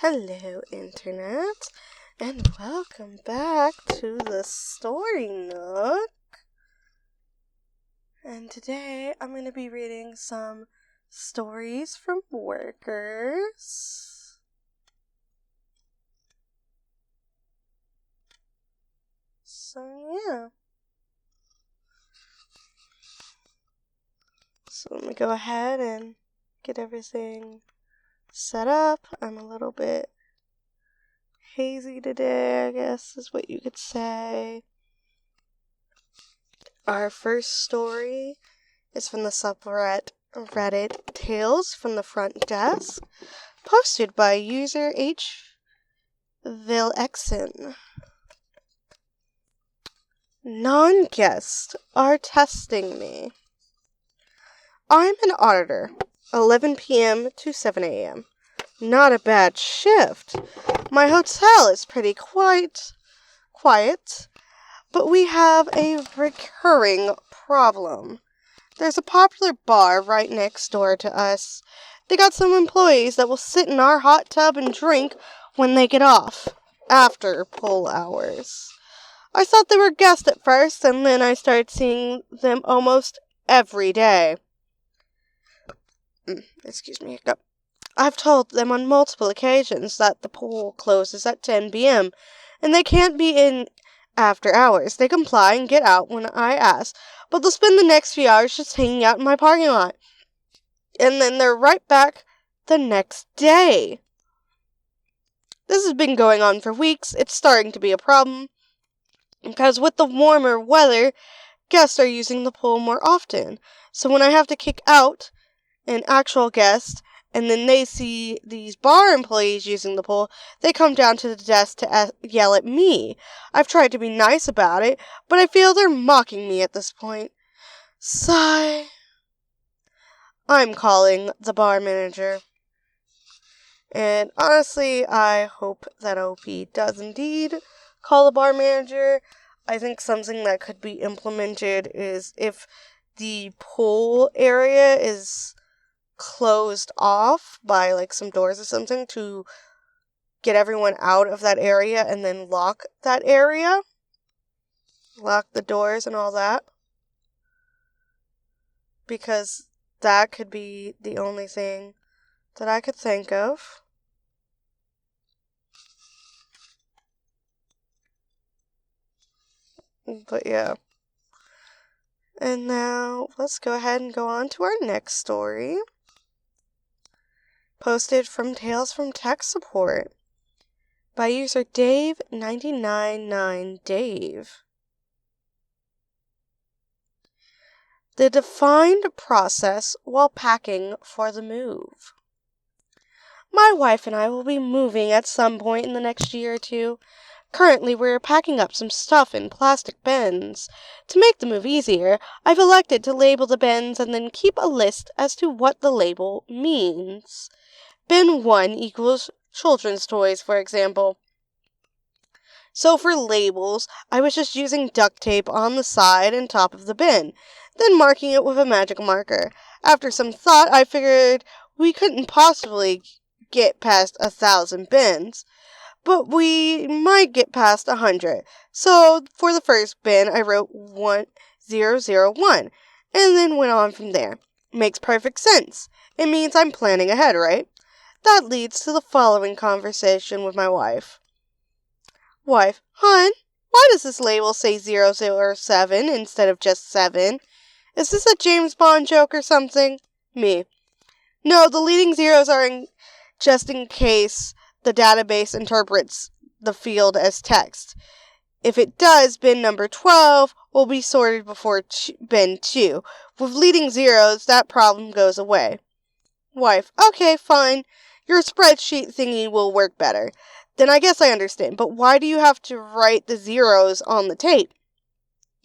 Hello, Internet, and welcome back to the Story Nook. And today I'm going to be reading some stories from workers. So, yeah. So let me go ahead and get everything set up. I'm a little bit hazy today, I guess is what you could say. Our first story is from the subreddit Reddit Tales from the Front Desk, posted by user H. Vilexen. Non-guests are testing me. I'm an auditor, 11 p.m. to 7 a.m. Not a bad shift. My hotel is pretty quiet, but we have a recurring problem. There's a popular bar right next door to us. They got some employees that will sit in our hot tub and drink when they get off, after pull hours. I thought they were guests at first, and then I started seeing them almost every day. Excuse me, hiccup. I've told them on multiple occasions that the pool closes at 10 p.m., and they can't be in after hours. They comply and get out when I ask, but they'll spend the next few hours just hanging out in my parking lot. And then they're right back the next day. This has been going on for weeks. It's starting to be a problem, because with the warmer weather, guests are using the pool more often. So when I have to kick out an actual guest, and then they see these bar employees using the pool, they come down to the desk to yell at me. I've tried to be nice about it, but I feel they're mocking me at this point. Sigh. I'm calling the bar manager. And honestly, I hope that OP does indeed call the bar manager. I think something that could be implemented is if the pool area is closed off by like some doors or something, to get everyone out of that area and then lock that area. Lock the doors and all that. Because that could be the only thing that I could think of. But yeah. And now let's go ahead and go on to our next story. Posted from Tales from Tech Support by user Dave999Dave. The defined process while packing for the move. My wife and I will be moving at some point in the next year or two. Currently, we're packing up some stuff in plastic bins. To make the move easier, I've elected to label the bins and then keep a list as to what the label means. Bin 1 equals children's toys, for example. So for labels, I was just using duct tape on the side and top of the bin, then marking it with a magic marker. After some thought, I figured we couldn't possibly get past 1,000 bins, but we might get past 100. So for the first bin, I wrote 1001, and then went on from there. Makes perfect sense. It means I'm planning ahead, right? That leads to the following conversation with my wife. Wife, hon, why does this label say 007 instead of just 7? Is this a James Bond joke or something? Me. No, the leading zeros are just in case the database interprets the field as text. If it does, bin number 12 will be sorted before bin 2. With leading zeros, that problem goes away. Wife, okay, fine. Your spreadsheet thingy will work better. Then I guess I understand, but why do you have to write the zeros on the tape?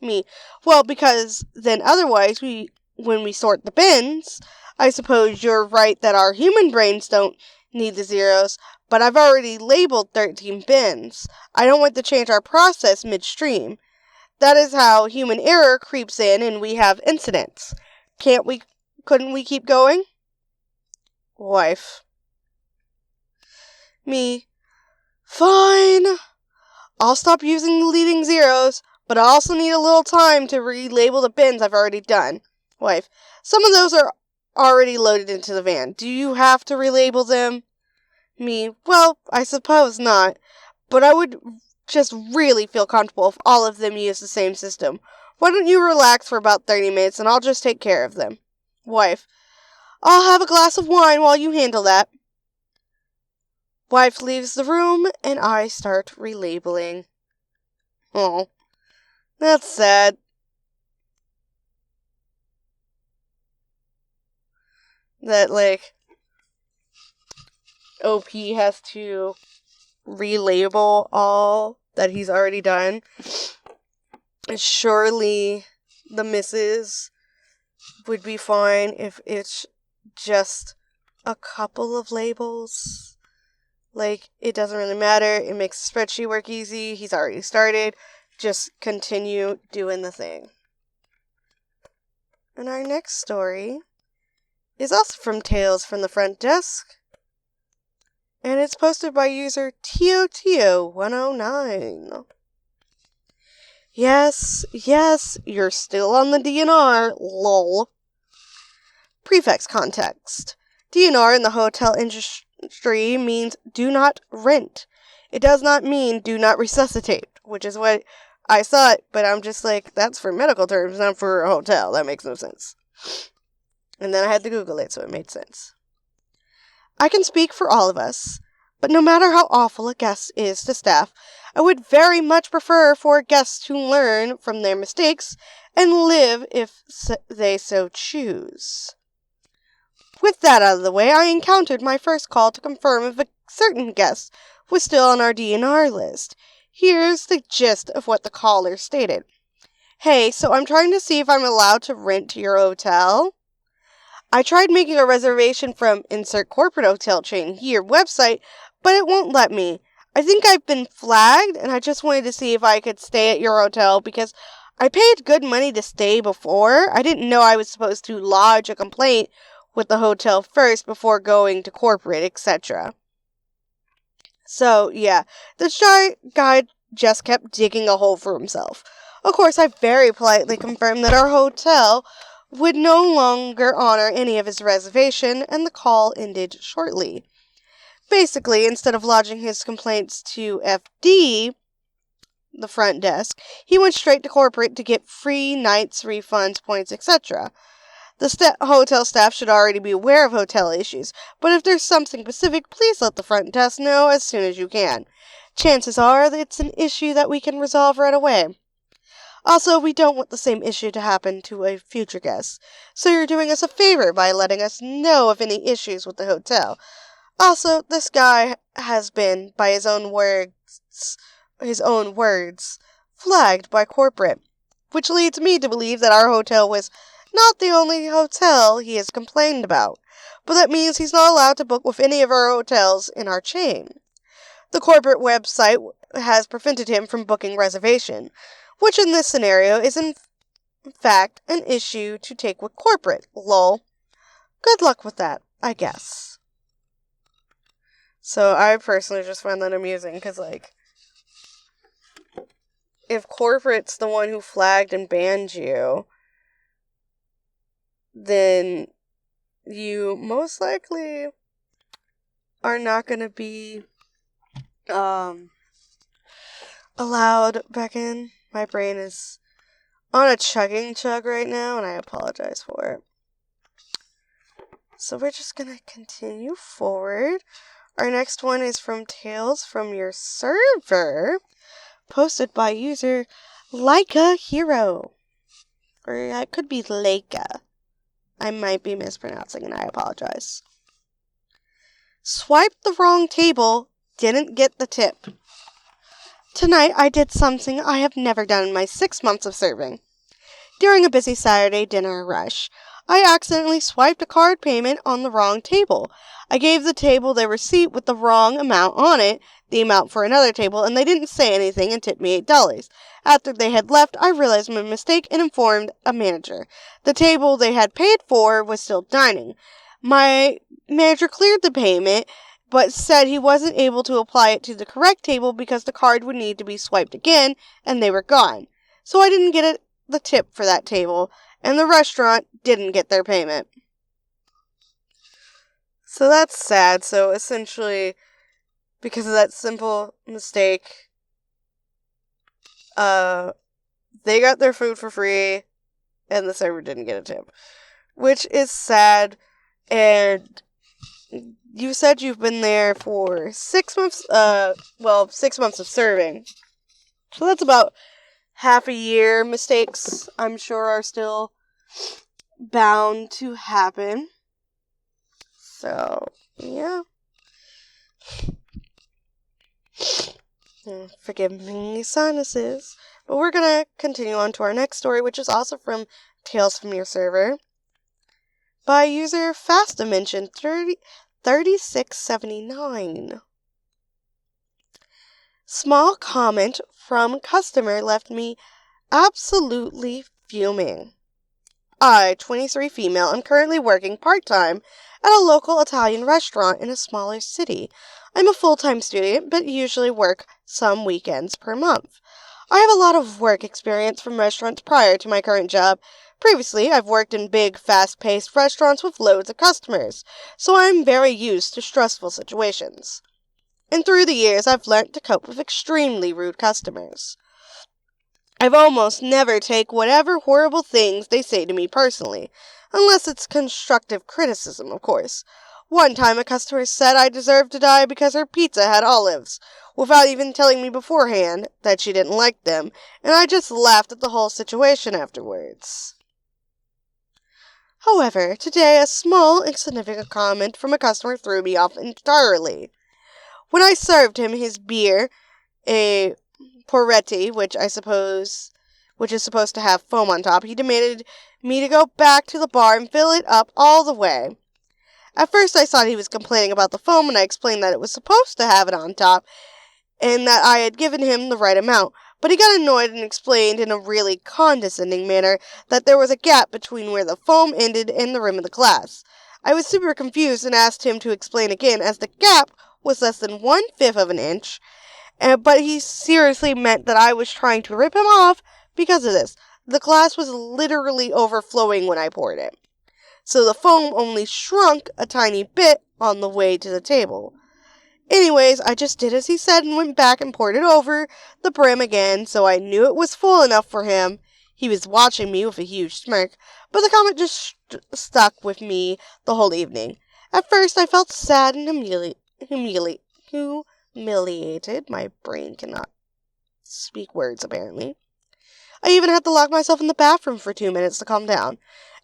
Me, well, because then otherwise when we sort the bins, I suppose you're right that our human brains don't need the zeros, but I've already labeled 13 bins. I don't want to change our process midstream. That is how human error creeps in and we have incidents. Couldn't we keep going? Wife. Me. Fine. I'll stop using the leading zeros, but I also need a little time to relabel the bins I've already done. Wife. Some of those are already loaded into the van. Do you have to relabel them? Me. Well, I suppose not, but I would just really feel comfortable if all of them use the same system. Why don't you relax for about 30 minutes and I'll just take care of them? Wife. I'll have a glass of wine while you handle that. Wife leaves the room and I start relabeling. Oh, that's sad. That, OP has to relabel all that he's already done. Surely the missus would be fine if it's just a couple of labels. It doesn't really matter. It makes the spreadsheet work easy. He's already started. Just continue doing the thing. And our next story is also from Tales from the Front Desk. And it's posted by user TOTO109. Yes, you're still on the DNR, lol. Prefix context. DNR in the hotel industry means do not rent. It does not mean do not resuscitate, which is what I thought, but I'm just that's for medical terms, not for a hotel. That makes no sense. And then I had to Google it, so it made sense. I can speak for all of us, but no matter how awful a guest is to staff, I would very much prefer for guests to learn from their mistakes and live if they so choose. With that out of the way, I encountered my first call to confirm if a certain guest was still on our DNR list. Here's the gist of what the caller stated. Hey, so I'm trying to see if I'm allowed to rent to your hotel. I tried making a reservation from insert corporate hotel chain here website, but it won't let me. I think I've been flagged, and I just wanted to see if I could stay at your hotel because I paid good money to stay before. I didn't know I was supposed to lodge a complaint with the hotel first before going to corporate, etc. So, yeah, the shy guy just kept digging a hole for himself. Of course, I very politely confirmed that our hotel would no longer honor any of his reservation, and the call ended shortly. Basically, instead of lodging his complaints to FD, the front desk, he went straight to corporate to get free nights, refunds, points, etc. The hotel staff should already be aware of hotel issues, but if there's something specific, please let the front desk know as soon as you can. Chances are that it's an issue that we can resolve right away. Also, we don't want the same issue to happen to a future guest, so you're doing us a favor by letting us know of any issues with the hotel. Also, this guy has been, by his own words, flagged by corporate, which leads me to believe that our hotel was not the only hotel he has complained about, but that means he's not allowed to book with any of our hotels in our chain. The corporate website has prevented him from booking reservation, which in this scenario is in fact an issue to take with corporate, lol. Good luck with that, I guess. So I personally just find that amusing, because, if corporate's the one who flagged and banned you, then you most likely are not going to be allowed back in. My brain is on a chugging chug right now, and I apologize for it. So we're just going to continue forward. Our next one is from Tales from Your Server, posted by user Leica Hero. Or it could be Leica. I might be mispronouncing, and I apologize. Swiped the wrong table, didn't get the tip. Tonight I did something I have never done in my 6 months of serving. During a busy Saturday dinner rush, I accidentally swiped a card payment on the wrong table. I gave the table the receipt with the wrong amount on it, the amount for another table, and they didn't say anything and tipped me $8. After they had left, I realized my mistake and informed a manager. The table they had paid for was still dining. My manager cleared the payment, but said he wasn't able to apply it to the correct table because the card would need to be swiped again, and they were gone. So I didn't get the tip for that table, and the restaurant didn't get their payment. So that's sad. So essentially, because of that simple mistake, they got their food for free, and the server didn't get a tip. Which is sad, and you said you've been there for 6 months, 6 months of serving. So that's about half a year. Mistakes, I'm sure, are still bound to happen. So, yeah. Forgive me, sinuses. But we're going to continue on to our next story, which is also from Tales from Your Server, by user FastDimension 3679. Small comment from customer left me absolutely fuming. I, 23 female, am currently working part-time at a local Italian restaurant in a smaller city. I'm a full-time student, but usually work some weekends per month. I have a lot of work experience from restaurants prior to my current job. Previously, I've worked in big, fast-paced restaurants with loads of customers, so I'm very used to stressful situations. And through the years, I've learnt to cope with extremely rude customers. I've almost never take whatever horrible things they say to me personally, unless it's constructive criticism, of course. One time a customer said I deserved to die because her pizza had olives, without even telling me beforehand that she didn't like them, and I just laughed at the whole situation afterwards. However, today a small, insignificant comment from a customer threw me off entirely. When I served him his beer, a Poretti, which is supposed to have foam on top, he demanded me to go back to the bar and fill it up all the way. At first I thought he was complaining about the foam, and I explained that it was supposed to have it on top, and that I had given him the right amount, but he got annoyed and explained in a really condescending manner that there was a gap between where the foam ended and the rim of the glass. I was super confused and asked him to explain again, as the gap was less than 1/5 of an inch, but he seriously meant that I was trying to rip him off because of this. The glass was literally overflowing when I poured it, so the foam only shrunk a tiny bit on the way to the table. Anyways, I just did as he said and went back and poured it over the brim again, so I knew it was full enough for him. He was watching me with a huge smirk, but the comment just stuck with me the whole evening. At first, I felt sad and humiliated. My brain cannot speak words, apparently. I even had to lock myself in the bathroom for 2 minutes to calm down.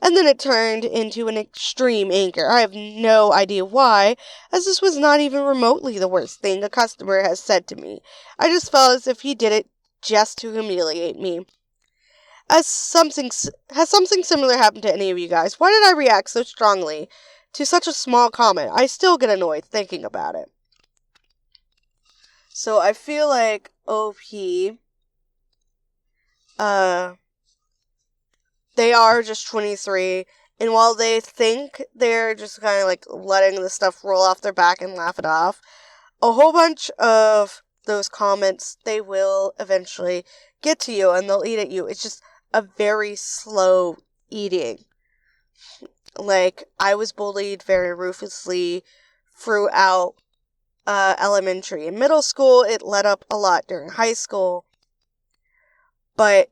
And then it turned into an extreme anger. I have no idea why, as this was not even remotely the worst thing a customer has said to me. I just felt as if he did it just to humiliate me. Has something similar happened to any of you guys? Why did I react so strongly to such a small comment? I still get annoyed thinking about it. So I feel like OP, they are just 23, and while they think they're just kind of like letting the stuff roll off their back and laugh it off, a whole bunch of those comments, they will eventually get to you and they'll eat at you. It's just a very slow eating. Like, I was bullied very ruthlessly throughout elementary and middle school. It let up a lot during high school, but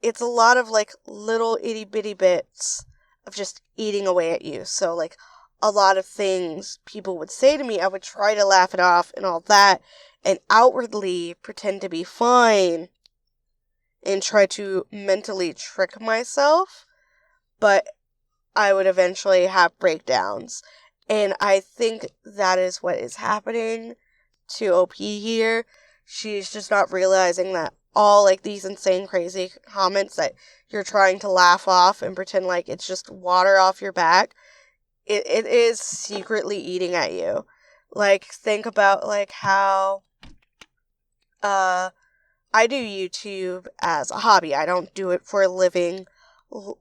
it's a lot of, like, little itty-bitty bits of just eating away at you. So, like, a lot of things people would say to me, I would try to laugh it off and all that, and outwardly pretend to be fine, and try to mentally trick myself, but I would eventually have breakdowns. And I think that is what is happening to OP here. She's just not realizing that all, like, these insane, crazy comments that you're trying to laugh off and pretend like it's just water off your back, it is secretly eating at you. Like, think about, like, how, I do YouTube as a hobby. I don't do it for a living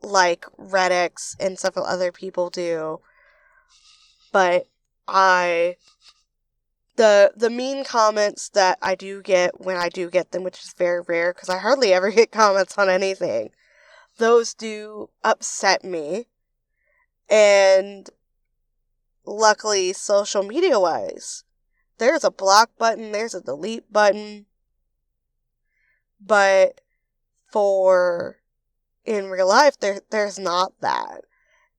like Redx and stuff that other people do. But the mean comments that I do get when I do get them, which is very rare because I hardly ever get comments on anything, those do upset me. And luckily, social media wise, there's a block button, there's a delete button. But in real life, there's not that.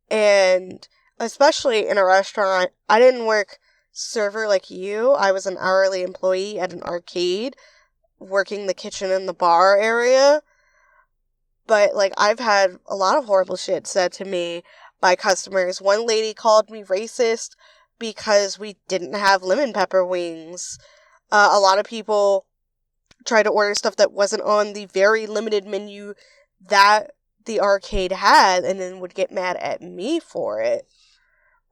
And especially in a restaurant, I didn't work server like you. I was an hourly employee at an arcade, working the kitchen and the bar area. But, like, I've had a lot of horrible shit said to me by customers. One lady called me racist because we didn't have lemon pepper wings. A lot of people tried to order stuff that wasn't on the very limited menu that the arcade had and then would get mad at me for it.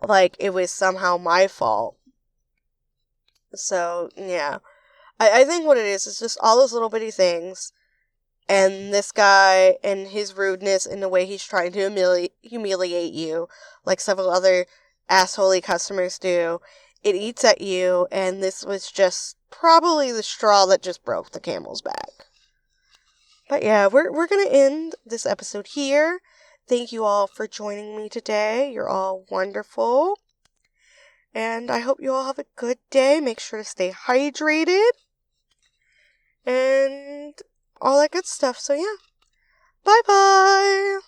Like, it was somehow my fault. So, yeah. I think what it is just all those little bitty things. And this guy and his rudeness in the way he's trying to humiliate you, like several other assholey customers do, it eats at you, and this was just probably the straw that just broke the camel's back. But yeah, we're gonna end this episode here. Thank you all for joining me today. You're all wonderful. And I hope you all have a good day. Make sure to stay hydrated. And all that good stuff. So yeah. Bye-bye.